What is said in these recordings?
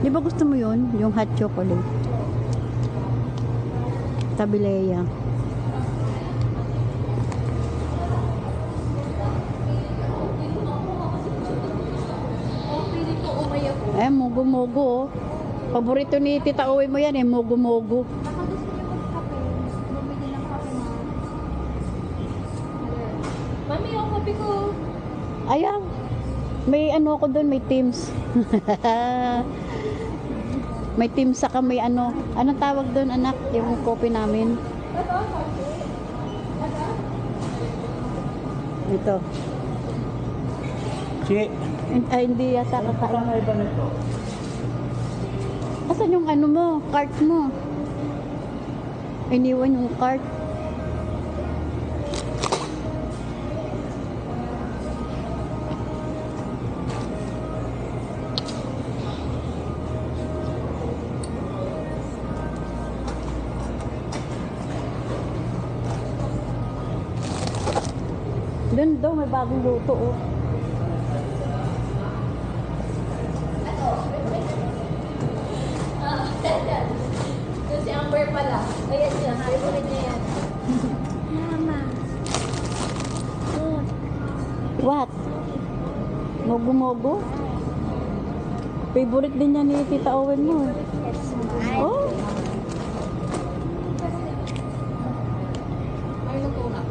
Di ba gusto mo yun? Yung hot chocolate. Tabileya. Mogo-mogo oh. Paborito ni Tita Owe mo yan mogo-mogo. Baka gusto niyo magkape. Bumili ng kape na. Mami, yung kape ko. Ayan. May ano ko doon, may Teams. May Teams saka may ano. Anong tawag doon, anak? Yung coffee namin. Ito. Che. Ay, hindi yata kakain. Parang iba nito. Asan yung ano mo? Cart mo? Iniwan yung cart. Doon daw may bagong luto oh. Yung si Amber pala. Ayan siya. Favorite niya yan. Mama. What? Mogo-mogo? Favorite din niya ni Tita Owen mo. Oh. Ay, nagtunak.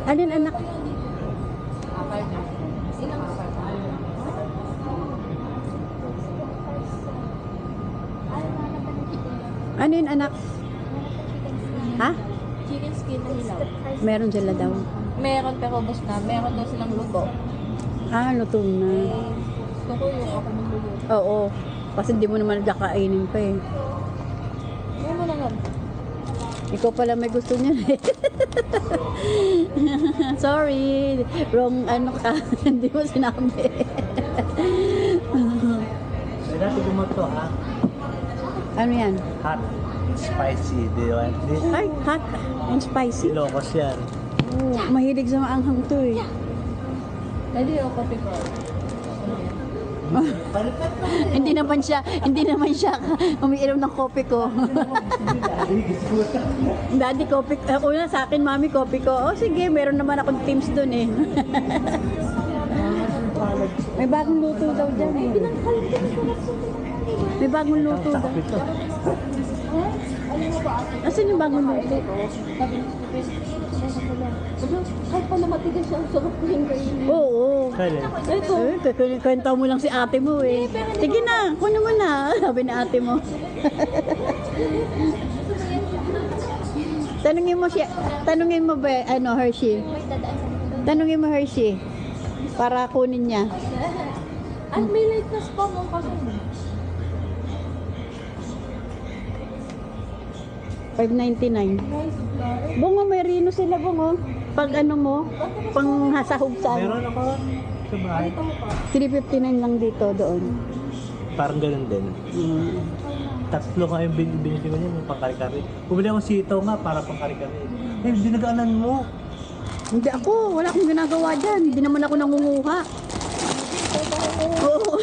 Alin anak? Ano yun anak? Ha? Chicken skin na hilaw. Meron sila daw. Meron pero ubos na. Meron daw silang luto. Ah, luto na. Gusto ko yung ako magluluto. Oo. Kasi hindi mo naman kakainin pa eh. Ano mo na nga? Ikaw pala may gusto niya eh. Sorry. Wrong ano ka. Hindi mo sinabi. May dati gumato ha. Ano yan? Hot. Spicy. Do you want this? Ay, hot and spicy. Ilocos yan. Oh, mahilig sa maanghang to eh. Pwede yung coffee ko. Hindi naman siya umiinom ng kopi ko. Daddy kopi, una sa akin mami kopi ko. Oh sige, meron naman akong Teams doon eh. May bagong luto daw dyan eh. May bagong luto daw. Asan yung bagong luto? Kahit pa na matigas siya, ang sarap ko yung kainin. Oo. Kailan? Ito. Kwenta mo lang si ate mo eh. Sige na, kunin mo na. Sabi na ate mo. Tanungin mo ba, ano, Hershey? Tanungin mo Hershey. Para kunin niya. Ay, may lightness pa mo kasi. 5.99. Bungo, may rino sila bungo. Pag ano mo, pang hasahog sa ano. Meron ako sa bahay. 3.59 lang dito doon. Parang ganun din. Tatlo nga yung binili ko niya, yung pangkari-kari. Bumili ako sitaw nga para pangkari-kari. Eh, dinagaanan mo. Hindi ako, wala akong ginagawa dyan. Hindi naman ako nangunguha. Oo.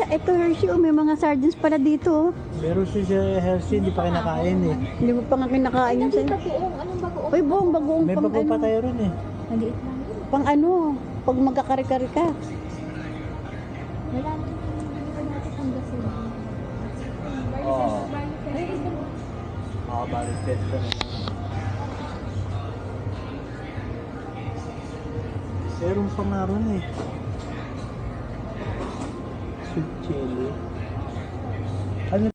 ito Hershey, may mga sardines pala dito. Meron siya Hershey, hindi pa kinakain eh. Hindi mo pa nga kinakain yun sa'yo. Anong bagoong? Uy, buong bagoong May pang bago ano. pa tayo rin eh. Maliit lang. Pang ano, pag magkakari-kari ka. Wala naman yung natin ang gasolina. Oo. Makabalik test ka na. Meron pa nga ron eh. Sweet chili.